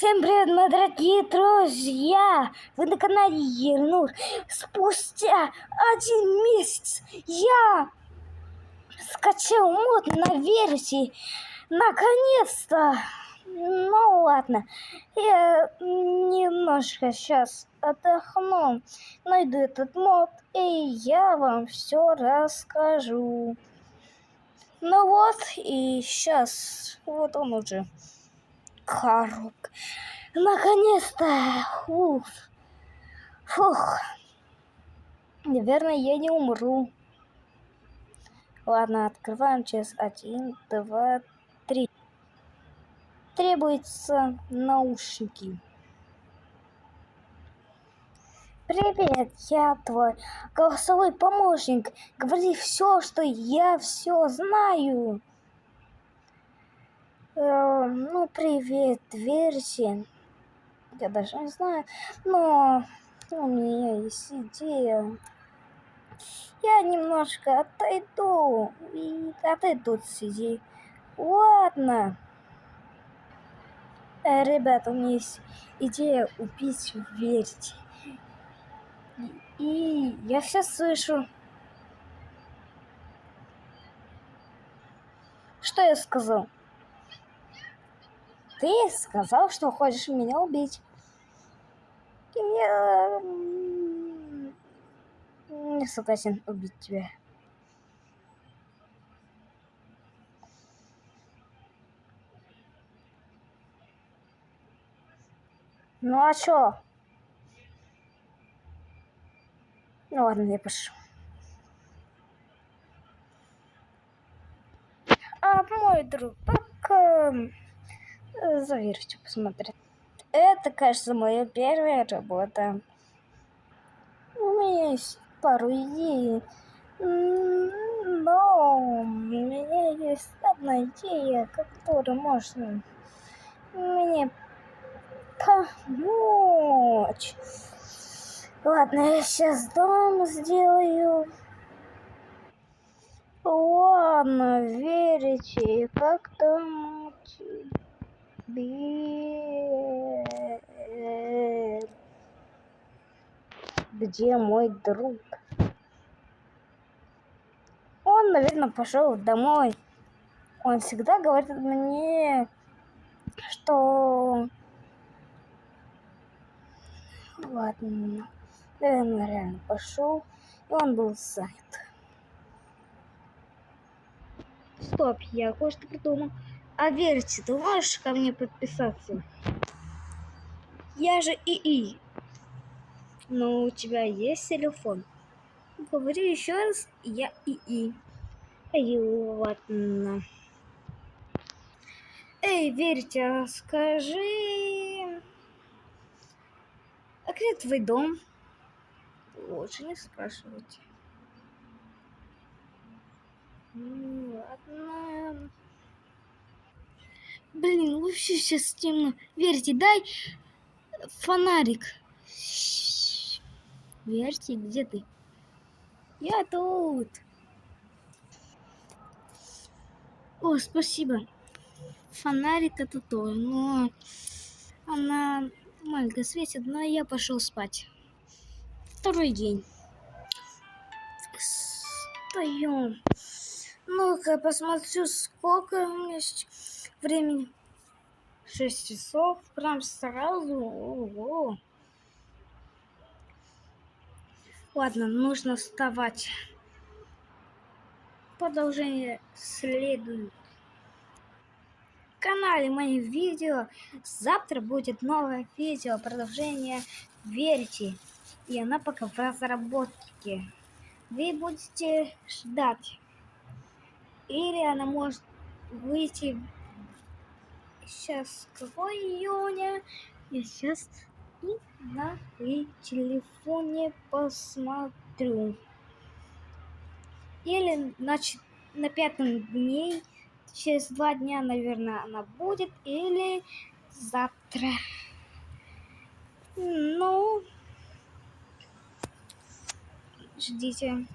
Всем привет, мои дорогие друзья! Вы на канале Ернур. Спустя 1 месяц я скачал мод на версии. Наконец-то! Ну ладно, я немножко сейчас отдохну, найду этот мод, и я вам все расскажу. Ну вот, и сейчас, вот он уже. Коробка. Наконец-то! Фух. Наверное, я не умру. Ладно, открываем через 1, 2, 3. Требуются наушники. Привет, я твой голосовой помощник. Говори все, что я все знаю. Ну, привет, версия. Я даже не знаю, но у меня есть идея. Я немножко отойду, а ты тут сиди. Ладно. Ребята, у меня есть идея убить Верти. И я все слышу. Что я сказал? Ты сказал, что хочешь меня убить. Я не согласен убить тебя. Ну а чё? Ну ладно, я пошел. А мой друг, пока заверьте, посмотреть. Это, кажется, моя первая работа. У меня есть пару идей, но у меня есть одна идея, которая может мне помочь. Ладно, я сейчас дом сделаю. Ладно, верите, как там тебе? Где мой друг? Он, наверное, пошел домой. Он всегда говорит мне, что... Ладно, наверное, реально пошел. И он был занят. Стоп, я кое-что придумал. А верьте, ты можешь ко мне подписаться? Я же ИИ. Но у тебя есть телефон? Говорю еще раз, я ИИ. Эй, ладно. Эй, верьте, а скажи... А где твой дом? Лучше не спрашивайте. Ладно. Блин, вообще сейчас темно. Верьте, дай фонарик. Верьте, где ты? Я тут. О, спасибо. Фонарик это то, но она маленько светит, но я пошел спать. Второй день. Встаем. Ну-ка, посмотрю, сколько у меня времени. 6 часов. Прям сразу. Ого. Ладно, нужно вставать. Продолжение следует. В канале моих видео. Завтра будет новое видео. Продолжение Верите. И она пока в разработке. Вы будете ждать. Или она может выйти сейчас какой июня. Я сейчас и на телефоне посмотрю. Или на 5 дней, через 2 дня, наверное, она будет. Или завтра. Ну, ждите.